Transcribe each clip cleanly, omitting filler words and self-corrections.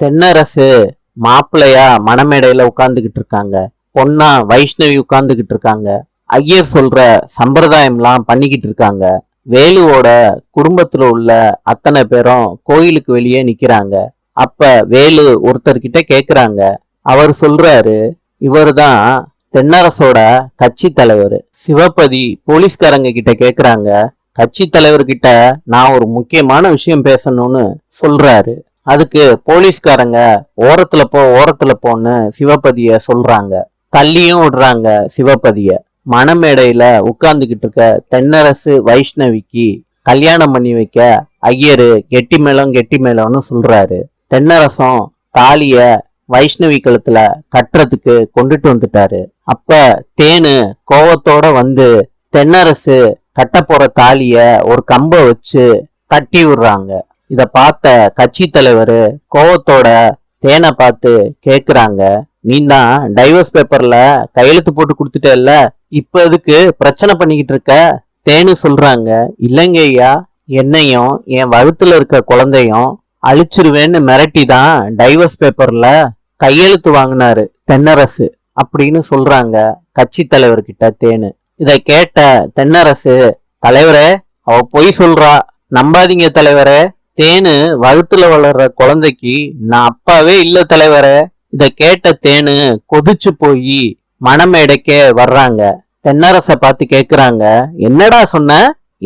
தென்னரசு மாப்பிள்ளையா மணமேடையில உட்கார்ந்துகிட்டு இருக்காங்க. பொண்ணா வைஷ்ணவி உட்கார்ந்துகிட்டு இருக்காங்க. ஐயர் சொல்ற சம்பிரதாயம் எல்லாம் பண்ணிக்கிட்டு இருக்காங்க. வேலுவோட குடும்பத்துல உள்ள அத்தனை பேரும் கோயிலுக்கு வெளியே நிக்கிறாங்க. அப்ப வேலு ஒருத்தர்கிட்ட கேக்குறாங்க. அவர் சொல்றாரு, இவர்தான் தென்னரசோட கட்சி தலைவர். சிவபதி போலீஸ்காரங்க கிட்ட கேக்குறாங்க, கட்சி தலைவர்கிட்ட நான் ஒரு முக்கியமான விஷயம் பேசணும்னு சொல்றாரு. அதுக்கு போலீஸ்காரங்க ஓரத்துல போன்னு சிவபதிய சொல்றாங்க. தள்ளியும் விடுறாங்க சிவபதிய. மணமேடையில உட்கார்ந்துகிட்டு இருக்க தென்னரசு வைஷ்ணவிக்கு கல்யாணம் பண்ணி வைக்க ஐயரு கெட்டி மேளம்னு சொல்றாரு. தென்னரசம் தாலிய வைஷ்ணவி கழுத்துல கட்டுறதுக்கு கொண்டுட்டு வந்துட்டாரு. அப்ப தேனு கோவத்தோட வந்து தென்னரசு கட்ட போற தாலிய ஒரு கம்ப வச்சு தட்டி விடுறாங்க. இத பார்த்த கட்சி தலைவர் கோவத்தோட தேனை பார்த்து கேக்குறாங்க, நீ தான் டைவர்ஸ் பேப்பர்ல கையெழுத்து போட்டு கொடுத்துட்டல்ல, இப்ப எதுக்கு பிரச்சனை பண்ணிக்கிட்டு இருக்க? தேனு சொல்றாங்க, இல்லைங்க ஐயா, என்னையும் என் வகுத்துல இருக்க குழந்தையும் அழிச்சிருவேன்னு மிரட்டி தான் டைவர்ஸ் பேப்பர்ல கையெழுத்து வாங்கினாரு தென்னரசு அப்படின்னு சொல்றாங்க கட்சி தலைவர்கிட்ட தேனு. இதை கேட்ட தென்னரசு, தலைவரே அவ பொய் சொல்றா, நம்பாதீங்க தலைவரே, தேனு வகுத்துல வளர்ற குழந்தைக்கு நான் அப்பாவே இல்ல தலைவரே. இத கேட்ட தேனு கொதிச்சு போய் மணமேடைக்கே வர்றாங்க. தென்னரச பார்த்து கேக்குறாங்க, என்னடா சொன்ன?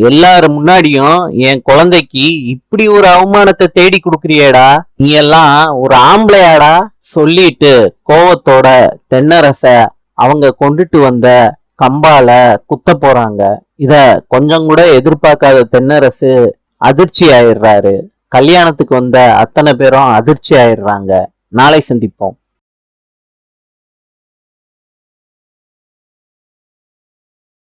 எல்லாரும் முன்னாடியும் என் குழந்தைக்கு இப்படி ஒரு அவமானத்தை தேடி கொடுக்குறியேடா, நீ எல்லாம் ஒரு ஆம்பளையாடா? சொல்லிட்டு கோவத்தோட தென்னரச அவங்க கொண்டுட்டு வந்த கம்பால குத்த போறாங்க. இத கொஞ்சம் கூட எதிர்பார்க்காத தென்னரசு அதிர்ச்சி ஆயிடுறாரு. கல்யாணத்துக்கு வந்த அத்தனை பேரும் அதிர்ச்சி ஆயிடுறாங்க. நாளை சந்திப்போம்.